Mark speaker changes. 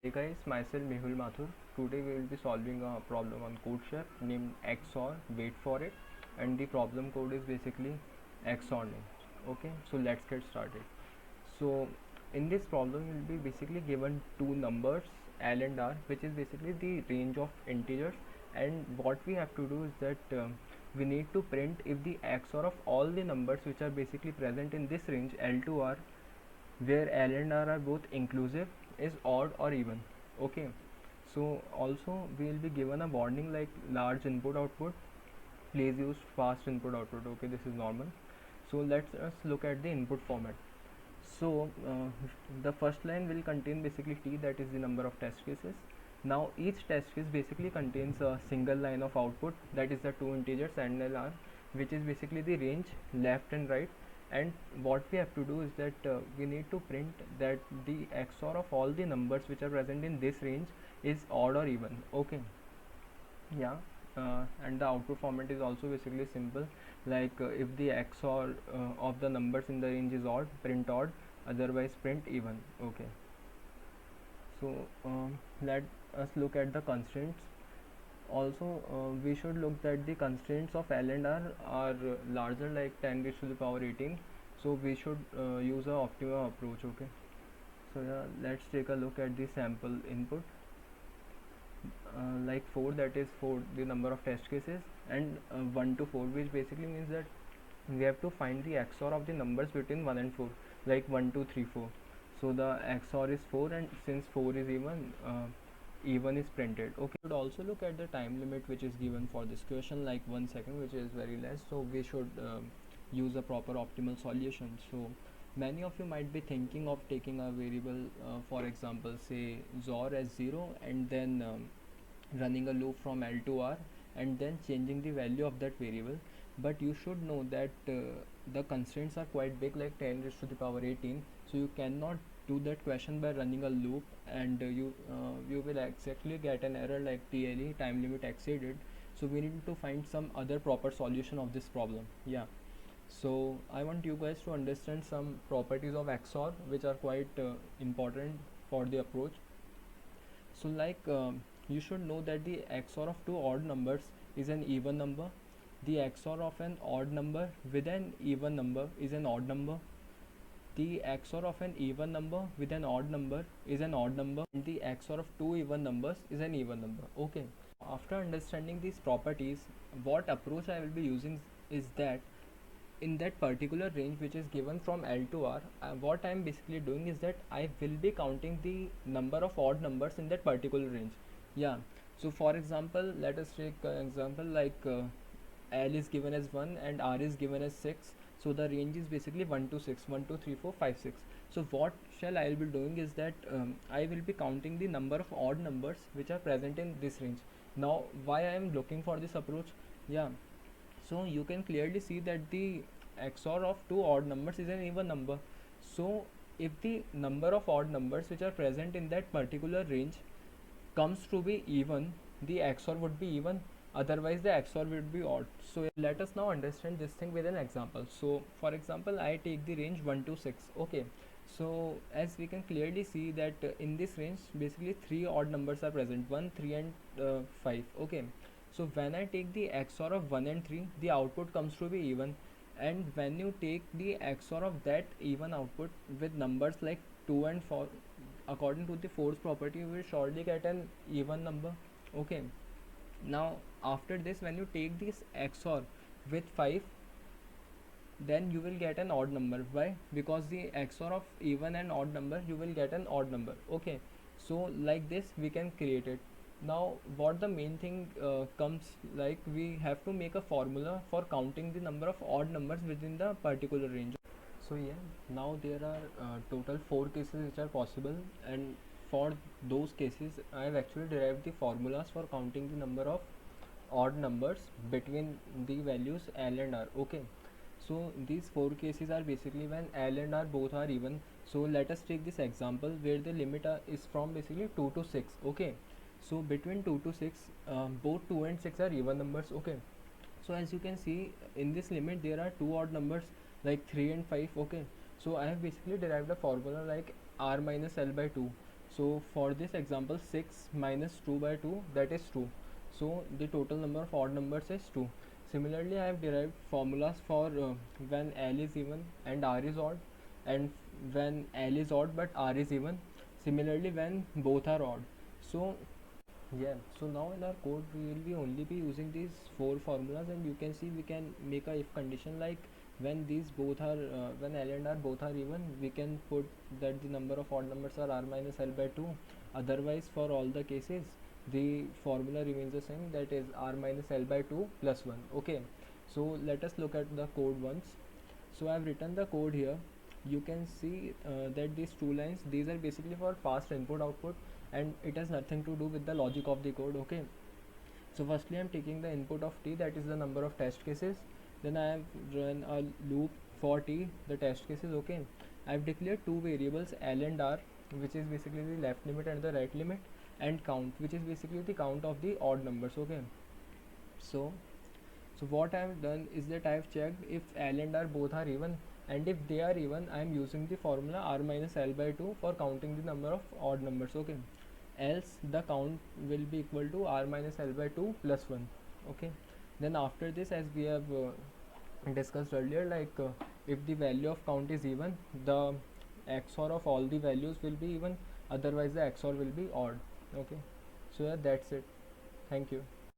Speaker 1: Hey guys, myself Mehul Mathur. Today we will be solving a problem on CodeChef named XOR. Wait for it, and the problem code is basically XOR name. Okay, so let's get started. So in this problem, you will be basically given two numbers L and R, which is basically the range of integers. And what we have to do is that we need to print if the XOR of all the numbers which are basically present in this range L to R, where L and R are both inclusive, is odd or even. Okay, so also we will be given a warning like large input output, please use fast input output. Okay, this is normal. So let's us look at the input format. So the first line will contain basically t, that is the number of test cases. Now each test case basically contains a single line of output, that is the two integers N and R, which is basically the range left and right. And what we have to do is that we need to print that the XOR of all the numbers which are present in this range is odd or even. Okay, yeah. And the output format is also basically simple, like if the XOR of the numbers in the range is odd, print odd, otherwise print even. Okay, so let us look at the constraints. Also we should look that the constraints of L and R are larger, like 10 raised to the power 18. So we should use a optimum approach. Okay, so yeah, let's take a look at the sample input. Like 4, that is for the number of test cases, and 1 to 4, which basically means that we have to find the XOR of the numbers between 1 and 4, like 1 2 3 4. So the XOR is 4, and since 4 is even is printed. Okay, we should also look at the time limit which is given for this question, like 1 second, which is very less. So we should use a proper optimal solution. So many of you might be thinking of taking a variable, for example say XOR as 0, and then running a loop from L to R, and then changing the value of that variable. But you should know that the constraints are quite big, like 10 raised to the power 18. So you cannot do that question by running a loop, and you will exactly get an error like TLE, time limit exceeded. So we need to find some other proper solution of this problem. Yeah, so I want you guys to understand some properties of XOR which are quite important for the approach. So like you should know that the XOR of two odd numbers is an even number. The XOR of an odd number with an even number is an odd number. The XOR of an even number with an odd number is an odd number. And the XOR of two even numbers is an even number. Okay. After understanding these properties, what approach I will be using is that in that particular range which is given from L to R, what I am basically doing is that I will be counting the number of odd numbers in that particular range. Yeah, so for example, let us take an example like L is given as 1 and R is given as 6. So the range is basically 1 to 6, 1 2 3 4 5 6. So what shall I will be doing is that I will be counting the number of odd numbers which are present in this range. Now why I am looking for this approach? Yeah, so you can clearly see that the XOR of two odd numbers is an even number. So if the number of odd numbers which are present in that particular range comes to be even, the XOR would be even, otherwise the XOR would be odd. So let us now understand this thing with an example. So for example, I take the range 1 to 6. Okay, so as we can clearly see that in this range basically three odd numbers are present, 1 3 and 5. Okay, so when I take the XOR of 1 and 3, the output comes to be even. And when you take the XOR of that even output with numbers like 2 and 4, according to the force property, you will surely get an even number. Okay, now after this, when you take this XOR with 5, then you will get an odd number. Why? Because the XOR of even and odd number, you will get an odd number. Okay, so like this we can create it. Now what the main thing comes, like we have to make a formula for counting the number of odd numbers within the particular range. So yeah, now there are total 4 cases which are possible, and for those cases I have actually derived the formulas for counting the number of odd numbers between the values L and R. Okay, so these 4 cases are basically when L and R both are even. So let us take this example where the limit is from basically 2 to 6. Okay, so between 2 to 6, both 2 and 6 are even numbers. Okay, so as you can see in this limit there are two odd numbers like 3 and 5. Okay, so I have basically derived a formula like R minus L by 2. So for this example, 6 minus 2 by 2, that is 2. So the total number of odd numbers is 2. Similarly, I have derived formulas for when L is even and R is odd, and when L is odd but R is even. Similarly, when both are odd. So yeah, so now in our code we will be only be using these four formulas, and you can see we can make a if condition like when these both are when L and R both are even, we can put that the number of odd numbers are R minus L by 2. Otherwise, for all the cases, the formula remains the same, that is R minus L by 2 plus 1. Okay, so let us look at the code once. So I have written the code here. You can see that these two lines, these are basically for fast input output, and it has nothing to do with the logic of the code. Okay, so firstly I'm taking the input of t, that is the number of test cases. Then I have run a loop for t, the test cases. Okay, I have declared two variables, L and R, which is basically the left limit and the right limit, and count, which is basically the count of the odd numbers. Okay, so what I have done is that I have checked if L and R both are even, and if they are even, I am using the formula R minus L by 2 for counting the number of odd numbers. Okay, else the count will be equal to R minus L by 2 plus 1. Okay, then after this, as we have discussed earlier, like if the value of count is even, the XOR of all the values will be even, otherwise the XOR will be odd. Okay, so yeah, that's it. Thank you.